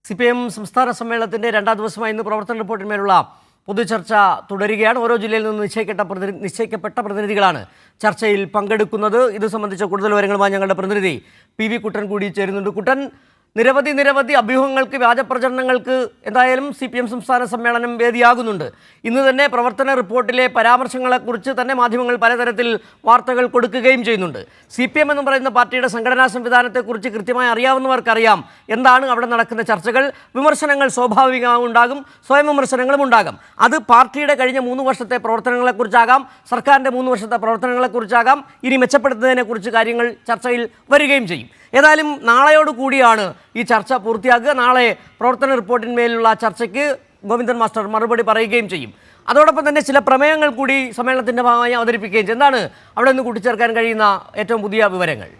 CPM സംസ്ഥാന സമ്മേളനത്തിന്റെ രണ്ടാം ദിവസമായി ഇന്ന് പ്രവർത്തന റിപ്പോർട്ടിന്മേലുള്ള പൊതുചർച്ച തുടരുകയാണ്. ഓരോ ജില്ലയിൽ നിന്ന് നിശ്ചയിക്കപ്പെട്ട പ്രതിനിധികളാണ് ചർച്ചയിൽ പങ്കെടുക്കുന്നത്. ഇത് സംബന്ധിച്ച കൂടുതൽ വിവരങ്ങളുമായി ഞങ്ങളുടെ പ്രതിനിധി PV കുട്ടൻ കൂടി ചേരുന്നുണ്ട്. കുട്ടൻ, നിരവധി അഭ്യൂഹങ്ങൾക്ക്, വ്യാജപ്രചരണങ്ങൾക്ക് എന്തായാലും CPM സംസ്ഥാന സമ്മേളനം വേദിയാകുന്നുണ്ട്. ഇന്ന് തന്നെ പ്രവർത്തന റിപ്പോർട്ടിലെ പരാമർശങ്ങളെക്കുറിച്ച് തന്നെ മാധ്യമങ്ങൾ പലതരത്തിൽ വാർത്തകൾ കൊടുക്കുകയും ചെയ്യുന്നുണ്ട്. CPM എന്ന് പറയുന്ന പാർട്ടിയുടെ സംഘടനാ സംവിധാനത്തെക്കുറിച്ച് കൃത്യമായി അറിയാവുന്നവർക്കറിയാം എന്താണ് അവിടെ നടക്കുന്ന ചർച്ചകൾ. വിമർശനങ്ങൾ സ്വാഭാവികമായി ഉണ്ടാകും, സ്വയം വിമർശനങ്ങളും ഉണ്ടാകും. അത് പാർട്ടിയുടെ കഴിഞ്ഞ 3 വർഷത്തെ പ്രവർത്തനങ്ങളെക്കുറിച്ചാകാം, സർക്കാരിൻ്റെ 3 വർഷത്തെ പ്രവർത്തനങ്ങളെക്കുറിച്ചാകാം, ഇനി മെച്ചപ്പെടുത്തുന്നതിനെക്കുറിച്ച് കാര്യങ്ങൾ ചർച്ചയിൽ വരികയും ചെയ്യും. ഏതായാലും നാളെയോട് കൂടിയാണ് ഈ ചർച്ച പൂർത്തിയാക്കുക. നാളെ പ്രവർത്തന റിപ്പോർട്ടിന്മേലുള്ള ചർച്ചയ്ക്ക് ഗോവിന്ദൻ മാസ്റ്റർ മറുപടി പറയുകയും ചെയ്യും. അതോടൊപ്പം തന്നെ ചില പ്രമേയങ്ങൾ കൂടി സമ്മേളനത്തിൻ്റെ ഭാഗമായി അവതരിപ്പിക്കുകയും ചെയ്യും. എന്താണ് അവിടെ നിന്ന് കൂട്ടിച്ചേർക്കാൻ കഴിയുന്ന ഏറ്റവും പുതിയ വിവരങ്ങൾ?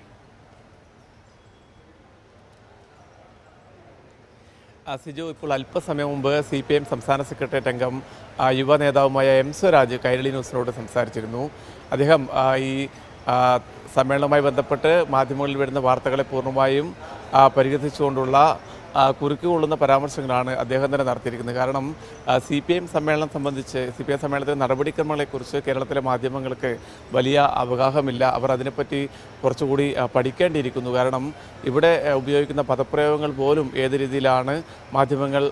സിജു, ഇപ്പോൾ അല്പസമയം മുമ്പ് CPM സംസ്ഥാന സെക്രട്ടേറിയറ്റ് അംഗം യുവ നേതാവുമായ M സ്വരാജ് കൈരളി ന്യൂസിനോട് സംസാരിച്ചിരുന്നു. അദ്ദേഹം ഈ സമ്മേളനവുമായി ബന്ധപ്പെട്ട് മാധ്യമങ്ങളിൽ വരുന്ന വാർത്തകളെ പൂർണ്ണമായും പരിഹരിച്ചുകൊണ്ടുള്ള കുറുക്കുകൊള്ളുന്ന പരാമർശങ്ങളാണ് അദ്ദേഹം തന്നെ നടത്തിയിരിക്കുന്നത്. കാരണം CPM സമ്മേളനം സംബന്ധിച്ച് CPM സമ്മേളനത്തിലെ നടപടിക്രമങ്ങളെക്കുറിച്ച് കേരളത്തിലെ മാധ്യമങ്ങൾക്ക് വലിയ അവഗാഹമില്ല. അവർ അതിനെപ്പറ്റി കുറച്ചുകൂടി പഠിക്കേണ്ടിയിരിക്കുന്നു. കാരണം ഇവിടെ ഉപയോഗിക്കുന്ന പദപ്രയോഗങ്ങൾ പോലും ഏത് രീതിയിലാണ് മാധ്യമങ്ങൾ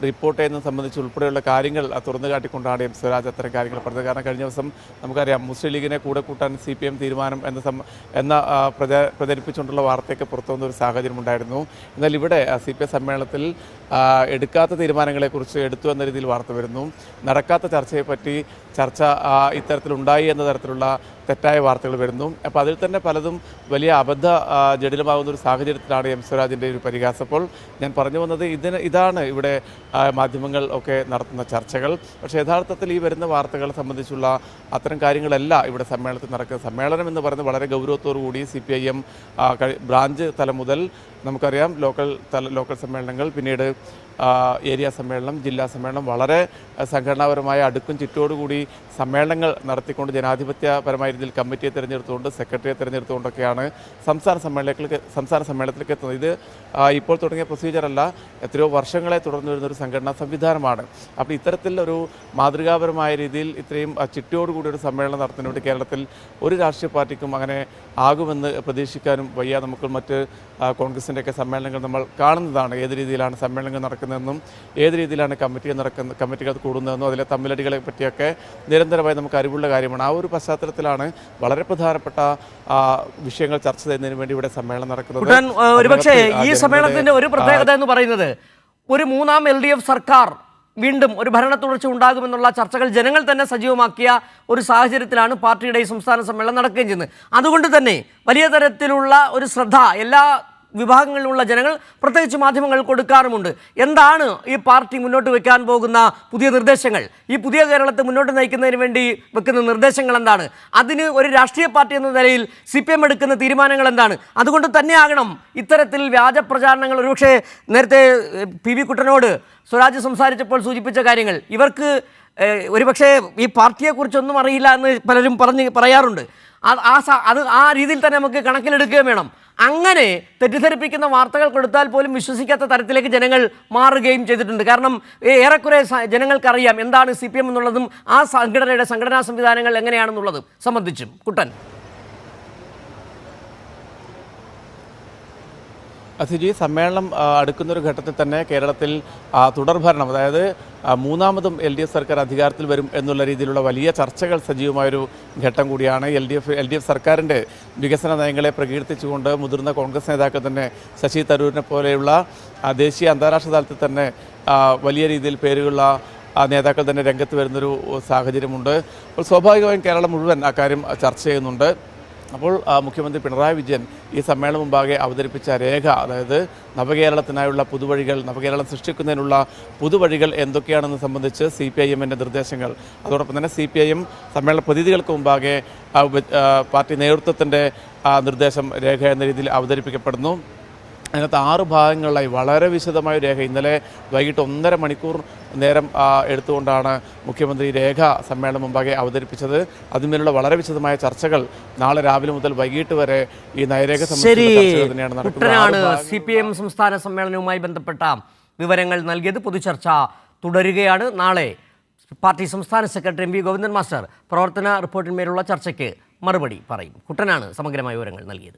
റിപ്പോർട്ട് ചെയ്യുന്നത് സംബന്ധിച്ച് ഉൾപ്പെടെയുള്ള കാര്യങ്ങൾ തുറന്നു കാട്ടിക്കൊണ്ടാണ് M സ്വരാജ് അത്തരം കാര്യങ്ങൾ പറഞ്ഞത്. കാരണം കഴിഞ്ഞ ദിവസം നമുക്കറിയാം, മുസ്ലിം ലീഗിനെ കൂടെ കൂട്ടാൻ CPM തീരുമാനം എന്ന പ്രചരിപ്പിച്ചുകൊണ്ടുള്ള വാർത്തയൊക്കെ പുറത്തു വന്ന ഒരു സാഹചര്യം ഉണ്ടായിരുന്നു. എന്നാൽ ഇവിടെ CPM സമ്മേളനത്തിൽ എടുക്കാത്ത തീരുമാനങ്ങളെക്കുറിച്ച് എടുത്തു എന്ന രീതിയിൽ വാർത്ത വരുന്നു. നടക്കാത്ത ചർച്ചയെപ്പറ്റി ചർച്ച ഇത്തരത്തിലുണ്ടായി എന്ന തരത്തിലുള്ള തെറ്റായ വാർത്തകൾ വരുന്നു. അപ്പോൾ അതിൽ തന്നെ പലതും വലിയ ജടിലമാകുന്ന ഒരു സാഹചര്യത്തിലാണ് M സ്വരാജിൻ്റെ ഒരു പരിഹാസം. അപ്പോൾ ഞാൻ പറഞ്ഞു വന്നത് ഇതാണ് ഇവിടെ മാധ്യമങ്ങൾ ഒക്കെ നടത്തുന്ന ചർച്ചകൾ. പക്ഷേ യഥാർത്ഥത്തിൽ ഈ വരുന്ന വാർത്തകളെ സംബന്ധിച്ചുള്ള അത്തരം കാര്യങ്ങളല്ല ഇവിടെ സമ്മേളനത്തിൽ നടക്കുന്നത്. സമ്മേളനം എന്ന് പറയുന്നത് വളരെ ഗൗരവത്തോടു കൂടി CPIM ബ്രാഞ്ച് തലം മുതൽ നമുക്കറിയാം, ലോക്കൽ സമ്മേളനങ്ങൾ, പിന്നീട് ഏരിയ സമ്മേളനം, ജില്ലാ സമ്മേളനം, വളരെ സംഘടനാപരമായ അടുക്കും ചിറ്റോടുകൂടി സമ്മേളനങ്ങൾ നടത്തിക്കൊണ്ട് ജനാധിപത്യപരമായ രീതിയിൽ കമ്മിറ്റിയെ തിരഞ്ഞെടുത്തുകൊണ്ട്, സെക്രട്ടറിയെ തിരഞ്ഞെടുത്തുകൊണ്ടൊക്കെയാണ് സംസ്ഥാന സമ്മേളനത്തിലേക്ക് എത്തുന്നത്. ഇത് ഇപ്പോൾ തുടങ്ങിയ പ്രൊസീജിയറല്ല, എത്രയോ വർഷങ്ങളെ തുടർന്നു വരുന്നൊരു സംഘടനാ സംവിധാനമാണ്. അപ്പോൾ ഇത്തരത്തിൽ ഒരു മാതൃകാപരമായ രീതിയിൽ ഇത്രയും ചിട്ടയോടുകൂടി ഒരു സമ്മേളനം നടത്തുന്നതിന് വേണ്ടി കേരളത്തിൽ ഒരു രാഷ്ട്രീയ പാർട്ടിക്കും അങ്ങനെ ആകുമെന്ന് പ്രതീക്ഷിക്കാനും വയ്യ. നമുക്ക് മറ്റ് കോൺഗ്രസിൻ്റെയൊക്കെ സമ്മേളനങ്ങൾ നമ്മൾ കാണുന്നതാണ്, ഏത് രീതിയിലാണ് സമ്മേളനങ്ങൾ നടക്കുന്നതെന്നും ഏത് രീതിയിലാണ് കമ്മിറ്റികൾ കൂടുന്നതെന്നും അതിലെ തമ്മിലടികളെ പറ്റിയൊക്കെ നിരന്തരമായി നമുക്ക് അറിവുള്ള കാര്യമാണ്. ആ ഒരു പശ്ചാത്തലത്തിലാണ് വളരെ പ്രധാനപ്പെട്ട വിഷയങ്ങൾ ചർച്ച ചെയ്യുന്നതിന് വേണ്ടി ഇവിടെ സമ്മേളനം നടക്കുന്നത്. ഒരുപക്ഷേ ഈ സമ്മേളനത്തിന്റെ ഒരു പ്രത്യേകത എന്ന് പറയുന്നത്, ഒരു 3ാം LDF സർക്കാർ വീണ്ടും ഒരു ഭരണ തുടർച്ച ഉണ്ടാകുമെന്നുള്ള ചർച്ചകൾ ജനങ്ങൾ തന്നെ സജീവമാക്കിയ ഒരു സാഹചര്യത്തിലാണ് പാർട്ടിയുടെ ഈ സംസ്ഥാന സമ്മേളനം നടക്കുകയും ചെയ്യുന്നത്. അതുകൊണ്ട് തന്നെ വലിയ തരത്തിലുള്ള ഒരു ശ്രദ്ധ എല്ലാ വിഭാഗങ്ങളിലുള്ള ജനങ്ങൾ, പ്രത്യേകിച്ച് മാധ്യമങ്ങൾ കൊടുക്കാറുമുണ്ട്. എന്താണ് ഈ പാർട്ടി മുന്നോട്ട് വയ്ക്കാൻ പോകുന്ന പുതിയ നിർദ്ദേശങ്ങൾ, ഈ പുതിയ കേരളത്തെ മുന്നോട്ട് നയിക്കുന്നതിന് വേണ്ടി വെക്കുന്ന നിർദ്ദേശങ്ങൾ എന്താണ്, അതിന് ഒരു രാഷ്ട്രീയ പാർട്ടി എന്ന നിലയിൽ CPM എടുക്കുന്ന തീരുമാനങ്ങൾ എന്താണ്? അതുകൊണ്ട് തന്നെയാകണം ഇത്തരത്തിൽ വ്യാജ പ്രചാരണങ്ങൾ. ഒരുപക്ഷെ നേരത്തെ PV കുട്ടനോട് സ്വരാജ് സംസാരിച്ചപ്പോൾ സൂചിപ്പിച്ച കാര്യങ്ങൾ, ഇവർക്ക് ഒരുപക്ഷെ ഈ പാർട്ടിയെക്കുറിച്ചൊന്നും അറിയില്ല എന്ന് പലരും പറയാറുണ്ട്. അത് ആ രീതിയിൽ തന്നെ നമുക്ക് കണക്കിലെടുക്കുകയും വേണം. അങ്ങനെ തെറ്റിദ്ധരിപ്പിക്കുന്ന വാർത്തകൾ കൊടുത്താൽ പോലും വിശ്വസിക്കാത്ത തരത്തിലേക്ക് ജനങ്ങൾ മാറുകയും ചെയ്തിട്ടുണ്ട്. കാരണം ഏറെക്കുറെ ജനങ്ങൾക്കറിയാം എന്താണ് CPM എന്നുള്ളതും ആ സംഘടനയുടെ സംഘടനാ സംവിധാനങ്ങൾ എങ്ങനെയാണെന്നുള്ളതും സംബന്ധിച്ചും. കുട്ടൻ, സിജി, സമ്മേളനം അടുക്കുന്നൊരു ഘട്ടത്തിൽ തന്നെ കേരളത്തിൽ തുടർഭരണം, അതായത് 3ാമതും LDF സർക്കാർ അധികാരത്തിൽ വരും എന്നുള്ള രീതിയിലുള്ള വലിയ ചർച്ചകൾ സജീവമായൊരു ഘട്ടം കൂടിയാണ്. LDF സർക്കാരിൻ്റെ വികസന നയങ്ങളെ പ്രകീർത്തിച്ചുകൊണ്ട് മുതിർന്ന കോൺഗ്രസ് നേതാക്കൾ തന്നെ ശശി തരൂരിനെ പോലെയുള്ള ദേശീയ അന്താരാഷ്ട്ര തലത്തിൽ തന്നെ വലിയ രീതിയിൽ പേരുള്ള നേതാക്കൾ തന്നെ രംഗത്ത് വരുന്നൊരു സാഹചര്യമുണ്ട്. അപ്പോൾ സ്വാഭാവികമായും കേരളം മുഴുവൻ അക്കാര്യം ചർച്ച ചെയ്യുന്നുണ്ട്. അപ്പോൾ മുഖ്യമന്ത്രി പിണറായി വിജയൻ ഈ സമ്മേളനം മുമ്പാകെ അവതരിപ്പിച്ച രേഖ, അതായത് നവകേരളത്തിനായുള്ള പുതുവഴികൾ, നവകേരളം സൃഷ്ടിക്കുന്നതിനുള്ള പുതുവഴികൾ എന്തൊക്കെയാണെന്ന് സംബന്ധിച്ച് CPIMൻ്റെ നിർദ്ദേശങ്ങൾ, അതോടൊപ്പം തന്നെ CPIM സമ്മേളന പ്രതിനിധികൾക്ക് മുമ്പാകെ പാർട്ടി നേതൃത്വത്തിൻ്റെ നിർദ്ദേശം രേഖ എന്ന രീതിയിൽ അവതരിപ്പിക്കപ്പെടുന്നു. അതിനകത്ത് 6 ഭാഗങ്ങളിലായി വളരെ വിശദമായ രേഖ ഇന്നലെ വൈകിട്ട് 1.5 മണിക്കൂർ നേരം എടുത്തുകൊണ്ടാണ് മുഖ്യമന്ത്രി രേഖ സമ്മേളനം മുമ്പാകെ അവതരിപ്പിച്ചത്. അതിന്മേലുള്ള വളരെ വിശദമായ ചർച്ചകൾ നാളെ രാവിലെ മുതൽ വൈകിട്ട് വരെ ഈ നയരേഖ സംബന്ധിച്ച ചർച്ചകൾ തന്നെയാണ് നടക്കുന്നത്. CPM സംസ്ഥാന സമ്മേളനവുമായി ബന്ധപ്പെട്ട വിവരങ്ങൾ നൽകിയത്. പൊതുചർച്ച തുടരുകയാണ്. നാളെ പാർട്ടി സംസ്ഥാന സെക്രട്ടറി MV ഗോവിന്ദൻ മാസ്റ്റർ പ്രവർത്തന റിപ്പോർട്ടിന്മേലുള്ള ചർച്ചയ്ക്ക് മറുപടി പറയും. കുട്ടനാണ് സമഗ്രമായ വിവരങ്ങൾ നൽകിയത്.